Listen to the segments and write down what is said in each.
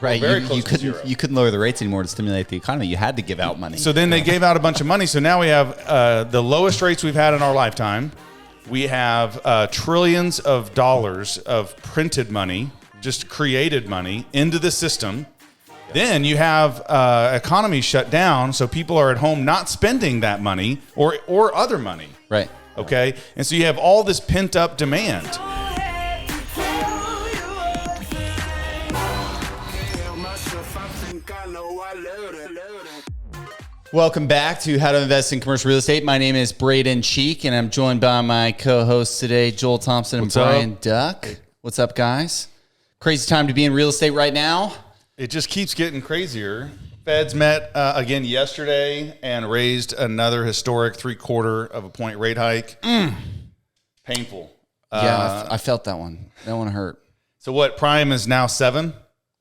Right, very close to zero. You couldn't lower the rates anymore to stimulate the economy. You had to give out money. So then they gave out a bunch of money. So now we have the lowest rates we've had in our lifetime. We have trillions of dollars of printed money, just created money into the system. Then you have economy shut down, so people are at home not spending that money or other money. Right. Okay? And so you have all this pent-up demand. Welcome back to How to Invest in Commercial Real Estate. My name is Braden Cheek, and I'm joined by my co-hosts today, Joel Thompson and Brian Duck. What's up, guys? Crazy time to be in real estate right now. It just keeps getting crazier. Feds met again yesterday and raised another historic 0.75 of a point rate hike. Painful. Yeah, I felt that one. That one hurt. So what? Prime is now 7.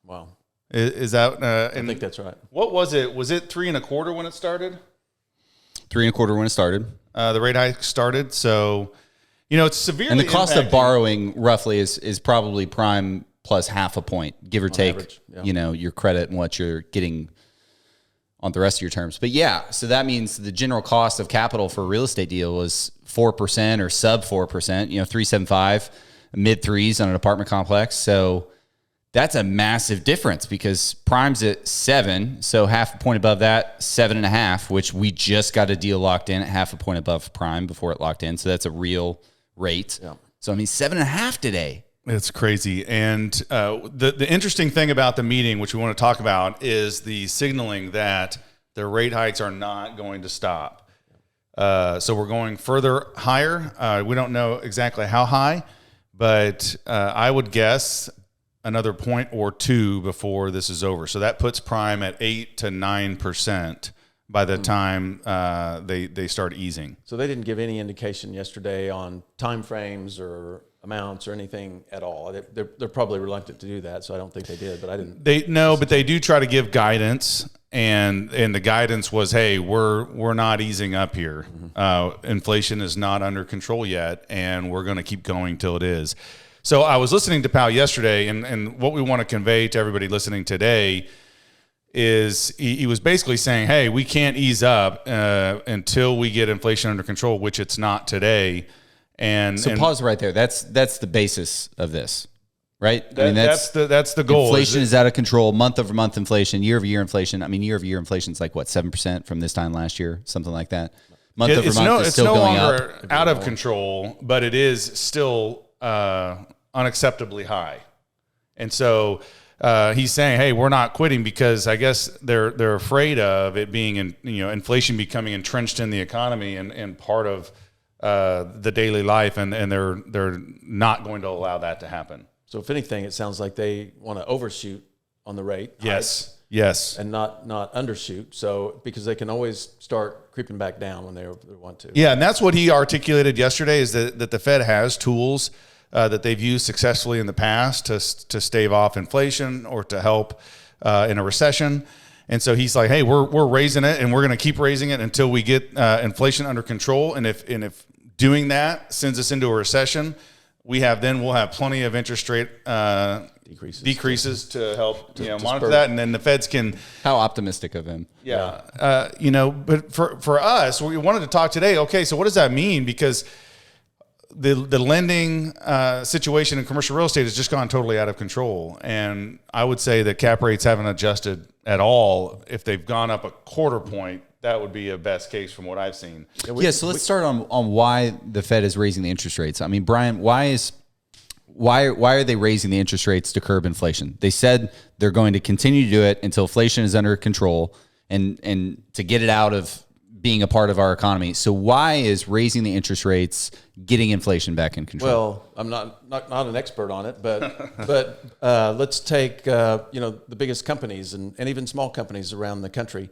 Wow. Is that? I think that's right. What was it? Was it 3.25 when it started? 3.25 when it started. The rate hike started. So, it's severely. And the cost of impacting. borrowing roughly is probably prime plus half a point, give or take. Average, yeah. Your credit and what you're getting on the rest of your terms. But yeah, so that means the general cost of capital for a real estate deal was 4% or sub 4%. 3.75, mid 3s on an apartment complex. So that's a massive difference because prime's at 7, so half a point above that, 7.5, which we just got a deal locked in at half a point above prime before it locked in. So that's a real rate. Yeah. So 7.5 today. It's crazy. And the interesting thing about the meeting, which we want to talk about, is the signaling that the rate hikes are not going to stop. So we're going further higher. We don't know exactly how high, but I would guess another point or two before this is over. So that puts prime at 8 to 9% by the time they start easing. So they didn't give any indication yesterday on timeframes or amounts or anything at all. They're probably reluctant to do that, so I don't think they did. But I didn't. But they do try to give guidance, and the guidance was, hey, we're not easing up here. Inflation is not under control yet, and we're going to keep going till it is. So I was listening to Powell yesterday, and what we want to convey to everybody listening today is he was basically saying, hey, we can't ease up until we get inflation under control, which it's not today. And pause right there. That's the basis of this, right? That's the goal. Inflation is out of control. Month over month inflation, year over year inflation. Year over year inflation is like what, 7% from this time last year, something like that. Month over month is still going up. It's no longer out of control, but it is still unacceptably high. And so he's saying, hey, we're not quitting because I guess they're afraid of it being inflation becoming entrenched in the economy and part of the daily life, and they're not going to allow that to happen. So if anything, it sounds like they want to overshoot on the rate. Yes. And not undershoot. So because they can always start creeping back down when they want to. Yeah, and that's what he articulated yesterday is that the Fed has tools that they've used successfully in the past to stave off inflation or to help in a recession. And so he's like, hey, we're raising it, and we're going to keep raising it until we get inflation under control. And if doing that sends us into a recession, we'll have plenty of interest rate decreases to help monitor that, and then the Feds can. How optimistic of him. Yeah. But for us, we wanted to talk today. Okay, so what does that mean? Because the lending situation in commercial real estate has just gone totally out of control. And I would say that cap rates haven't adjusted at all. If they've gone up a quarter point, that would be a best case from what I've seen. So let's start on why the Fed is raising the interest rates. Brian, why are they raising the interest rates to curb inflation? They said they're going to continue to do it until inflation is under control and to get it out of being a part of our economy. So why is raising the interest rates getting inflation back in control? Well, I'm not an expert on it, but let's take the biggest companies and even small companies around the country.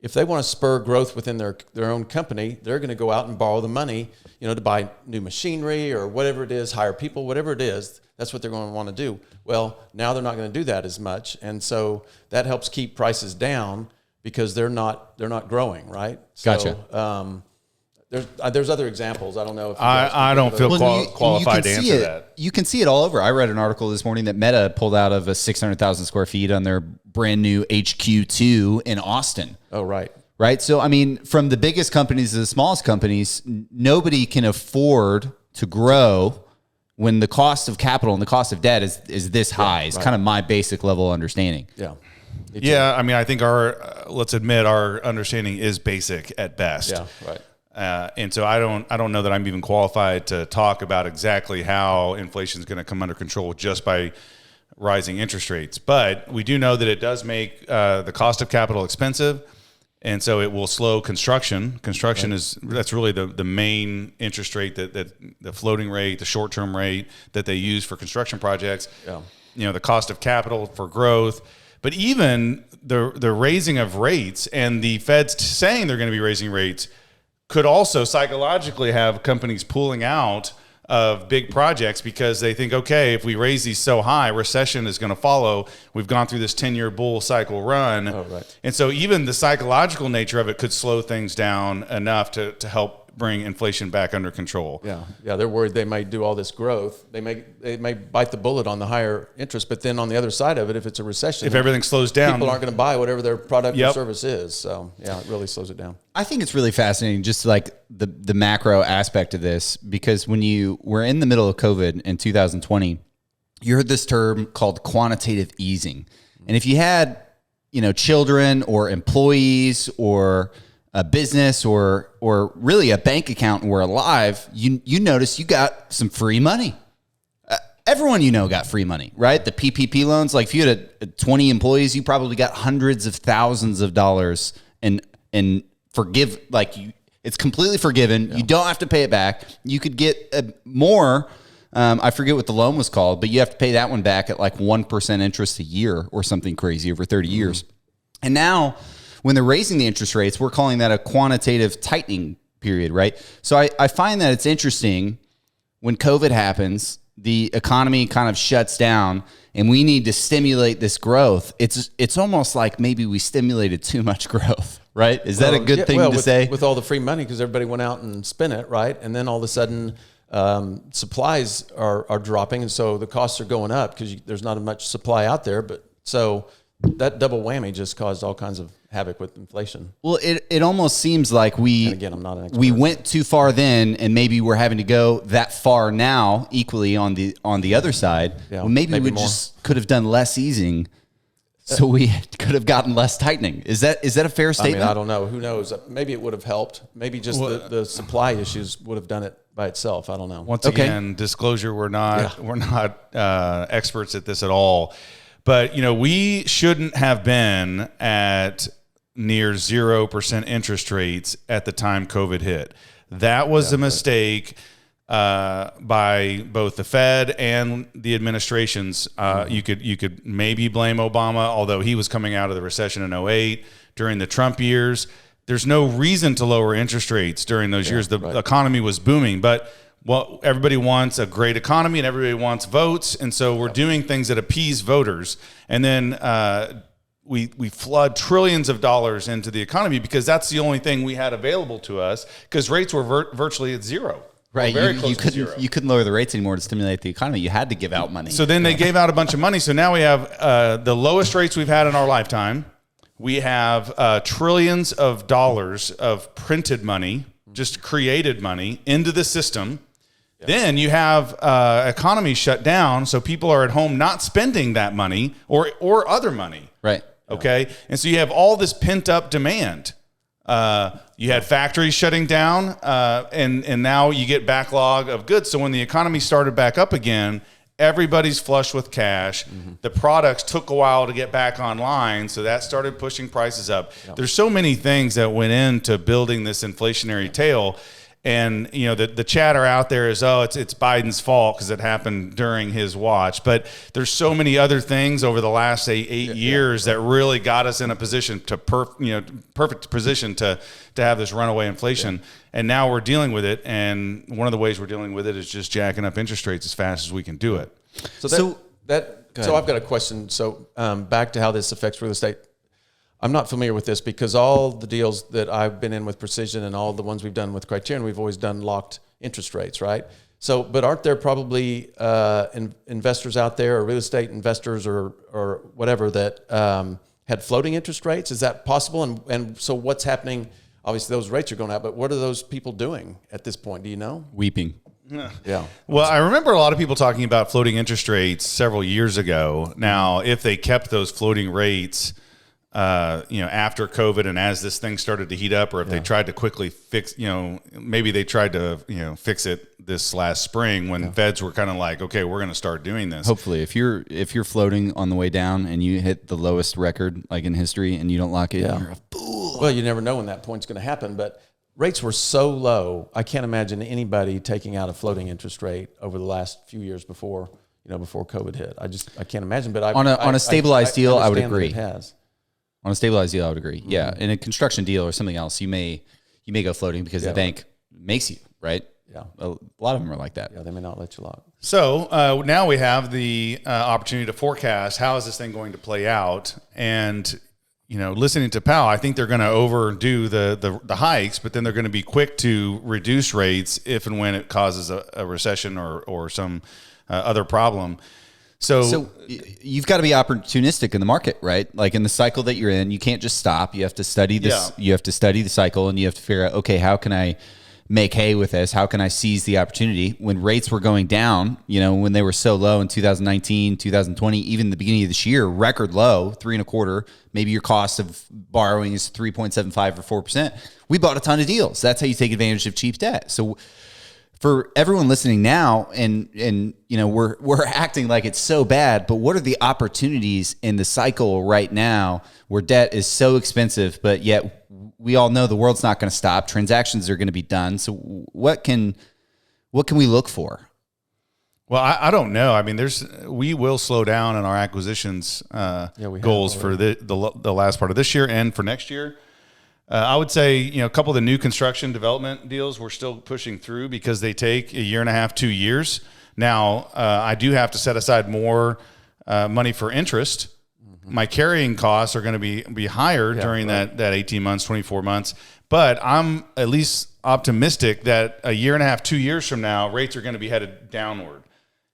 If they want to spur growth within their own company, they're going to go out and borrow the money, to buy new machinery or whatever it is, hire people, whatever it is. That's what they're going to want to do. Well, now they're not going to do that as much, and so that helps keep prices down because they're not growing, right? Gotcha. So, there's other examples. I don't know if I don't feel qualified to answer that. You can see it all over. I read an article this morning that Meta pulled out of a 600,000 square feet on their brand new HQ2 in Austin. Oh, right. Right. So, I mean, from the biggest companies to the smallest companies, nobody can afford to grow when the cost of capital and the cost of debt is this high. It's kind of my basic level understanding. Yeah. Yeah. I mean, I think let's admit our understanding is basic at best. Yeah. Right. And so I don't know that I'm even qualified to talk about exactly how inflation is going to come under control just by rising interest rates. But we do know that it does make the cost of capital expensive. And so it will slow construction. Construction that's really the main interest rate that the floating rate, the short-term rate that they use for construction projects. Yeah. You know, the cost of capital for growth. But even the raising of rates and the Fed's saying they're going to be raising rates could also psychologically have companies pulling out of big projects because they think, okay, if we raise these so high, recession is going to follow. We've gone through this 10-year bull cycle run. Oh, right. And so even the psychological nature of it could slow things down enough to help bring inflation back under control. Yeah. Yeah. They're worried they might do all this growth. They may bite the bullet on the higher interest, but then on the other side of it, if it's a recession, If everything slows down, people aren't going to buy whatever their product or service is. So yeah, it really slows it down. I think it's really fascinating, just like the macro aspect of this, because when you were in the middle of COVID in 2020, you heard this term called quantitative easing. And if you had, children or employees or a business or really a bank account and were alive, you notice you got some free money. Everyone got free money, right? The PPP loans, like if you had 20 employees, you probably got hundreds of thousands of dollars and forgive, it's completely forgiven. Yeah. You don't have to pay it back. You could get more. I forget what the loan was called, but you have to pay that one back at like 1% interest a year or something crazy over 30 years. And now when they're raising the interest rates, we're calling that a quantitative tightening period, right? So I find that it's interesting when COVID happens, the economy kind of shuts down and we need to stimulate this growth. It's almost like maybe we stimulated too much growth, right? Is that a good thing to say? With all the free money, because everybody went out and spent it, right? And then all of a sudden supplies are dropping, and so the costs are going up because there's not as much supply out there. But so that double whammy just caused all kinds of havoc with inflation. Well, it almost seems like and again, I'm not an expert. we went too far then, and maybe we're having to go that far now, equally on the other side. Yeah, well, maybe we more. just could have done less easing, so we could have gotten less tightening. Is that a fair statement? I don't know. Who knows? Maybe it would have helped. Maybe just the supply issues would have done it by itself. I don't know. Once again, disclosure: we're not experts at this at all. But we shouldn't have been at near 0% interest rates at the time COVID hit. That was a mistake by both the Fed and the administrations. You could maybe blame Obama, although he was coming out of the recession in 2008 during the Trump years. There's no reason to lower interest rates during those years. The economy was booming, but everybody wants a great economy and everybody wants votes. And so we're doing things that appease voters. And then we flood trillions of dollars into the economy because that's the only thing we had available to us because rates were virtually at zero. Right. You couldn't lower the rates anymore to stimulate the economy. You had to give out money. So then they gave out a bunch of money. So now we have the lowest rates we've had in our lifetime. We have trillions of dollars of printed money, just created money into the system. Yeah. Then you have economy shut down, so people are at home not spending that money or other money. Right. Okay. Yeah. And so you have all this pent up demand. You had factories shutting down, and now you get backlog of goods. So when the economy started back up again, everybody's flush with cash. Mm-hmm. The products took a while to get back online, so that started pushing prices up. Yep. There's so many things that went into building this inflationary tail. And the chatter out there is, it's Biden's fault because it happened during his watch. But there's so many other things over the last 8 years that really got us in a position perfect position to have this runaway inflation. Yeah. And now we're dealing with it. And one of the ways we're dealing with it is just jacking up interest rates as fast as we can do it. So I've got a question. So back to how this affects real estate. I'm not familiar with this because all the deals that I've been in with Precision and all the ones we've done with Criterion, we've always done locked interest rates, right? So, but aren't there probably investors out there, or real estate investors, or whatever that had floating interest rates? Is that possible? And so, what's happening? Obviously, those rates are going up, but what are those people doing at this point? Do you know? Weeping. Yeah. Well, I remember a lot of people talking about floating interest rates several years ago. Now, if they kept those floating rates, after COVID and as this thing started to heat up, or if they tried to quickly fix, maybe they tried to, fix it this last spring when feds were kind of like, okay, we're going to start doing this. Hopefully, if you're floating on the way down and you hit the lowest record like in history and you don't lock it, you're a fool. Well, you never know when that point's going to happen, but rates were so low. I can't imagine anybody taking out a floating interest rate over the last few years before COVID hit. I can't imagine. But on a stabilized deal, I would agree. It has. On a stabilized deal, I would agree. Yeah, in a construction deal or something else, you may go floating because the bank makes you, right? Yeah, a lot of them are like that. Yeah, they may not let you lock. So now we have the opportunity to forecast how is this thing going to play out, and listening to Powell, I think they're going to overdo the hikes, but then they're going to be quick to reduce rates if and when it causes a recession or some other problem. So you've got to be opportunistic in the market, right? Like in the cycle that you're in, you can't just stop. You have to study this. Yeah. You have to study the cycle, and you have to figure out, okay, how can I make hay with this? How can I seize the opportunity? When rates were going down, when they were so low in 2019, 2020, even the beginning of this year, record low, 3.25%. Maybe your cost of borrowing is 3.75 or 4%. We bought a ton of deals. That's how you take advantage of cheap debt. So for everyone listening now, and we're acting like it's so bad, but what are the opportunities in the cycle right now where debt is so expensive, but yet we all know the world's not going to stop. Transactions are going to be done. So what can we look for? Well, I don't know. I mean, we will slow down in our acquisitions goals for the last part of this year and for next year. I would say, a couple of the new construction development deals we're still pushing through because they take a year and a half, 2 years. Now, I do have to set aside more money for interest. Mm-hmm. My carrying costs are going to be higher during that 18 months, 24 months. But I'm at least optimistic that a year and a half, 2 years from now, rates are going to be headed downward.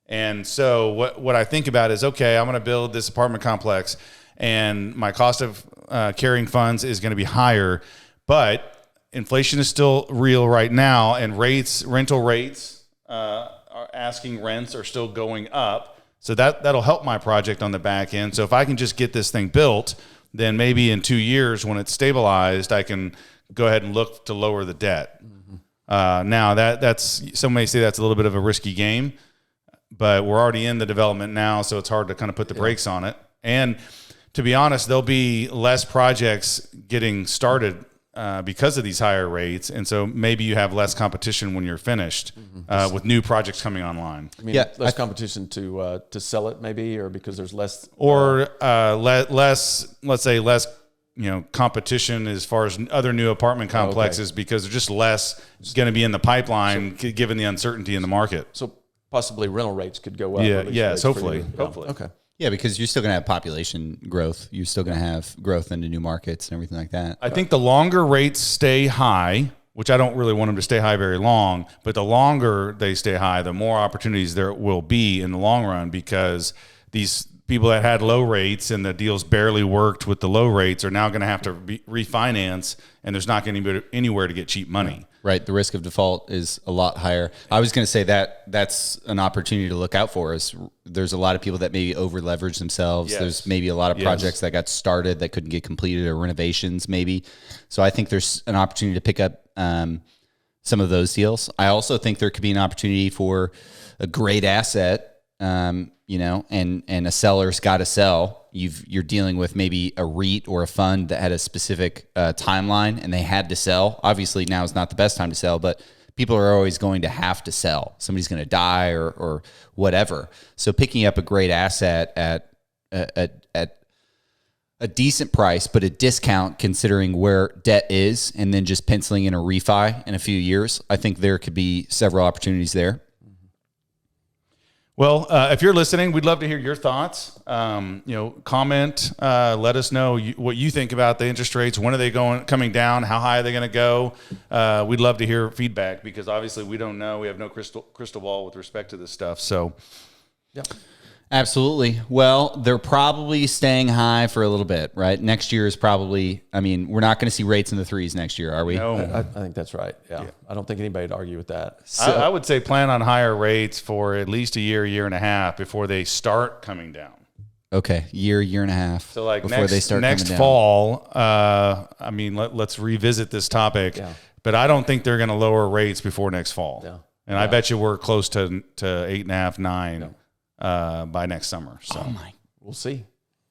And so what I think about is, okay, I'm going to build this apartment complex, and my cost of carrying funds is going to be higher, but inflation is still real right now, and rental rates, asking rents are still going up. So that'll help my project on the back end. So if I can just get this thing built, then maybe in 2 years when it's stabilized, I can go ahead and look to lower the debt. Mm-hmm. Now that's some may say that's a little bit of a risky game, but we're already in the development now, so it's hard to kind of put the brakes on it. And to be honest, there'll be less projects getting started because of these higher rates, and so maybe you have less competition when you're finished with new projects coming online. I mean, less competition to sell it, maybe, or because there's less, or less. Let's say less, competition as far as other new apartment complexes because there's just less going to be in the pipeline given the uncertainty in the market. So possibly rental rates could go up. Yes, hopefully. Okay. Yeah, because you're still going to have population growth. You're still going to have growth into new markets and everything like that. I think the longer rates stay high, which I don't really want them to stay high very long, but the longer they stay high, the more opportunities there will be in the long run, because these people that had low rates and the deals barely worked with the low rates are now going to have to refinance, and there's not going to be anywhere to get cheap money. Right. The risk of default is a lot higher. I was going to say that's an opportunity to look out for. Is there's a lot of people that maybe over leverage themselves. Yes. There's maybe a lot of projects that got started that couldn't get completed, or renovations maybe. So I think there's an opportunity to pick up some of those deals. I also think there could be an opportunity for a great asset, and a seller's got to sell. You're dealing with maybe a REIT or a fund that had a specific timeline and they had to sell. Obviously, now is not the best time to sell, but people are always going to have to sell. Somebody's going to die or whatever. So picking up a great asset at a decent price, but a discount considering where debt is, and then just penciling in a refi in a few years, I think there could be several opportunities there. Well, if you're listening, we'd love to hear your thoughts. Comment, let us know what you think about the interest rates. When are they coming down? How high are they going to go? We'd love to hear feedback because obviously we don't know. We have no crystal ball with respect to this stuff. So, Yeah. Absolutely. Well, they're probably staying high for a little bit, right? Next year is probably, we're not going to see rates in the threes next year, are we? No. I think that's right. Yeah. I don't think anybody'd argue with that. I would say plan on higher rates for at least a year and a half before they start coming down. Okay, year and a half. So like before they start next coming down. fall, let's revisit this topic. Yeah. But I don't think they're going to lower rates before next fall. Yeah. And I bet you we're close to 8.5, 9 by next summer. So We'll see.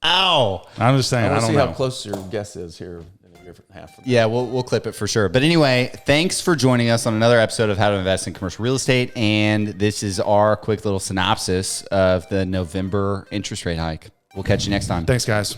Ow! I'm just saying. I I want to don't see know. how close your guess is here in a year and a half. Yeah, we'll clip it for sure. But anyway, thanks for joining us on another episode of How to Invest in Commercial Real Estate. And this is our quick little synopsis of the November interest rate hike. We'll catch you next time. Thanks, guys.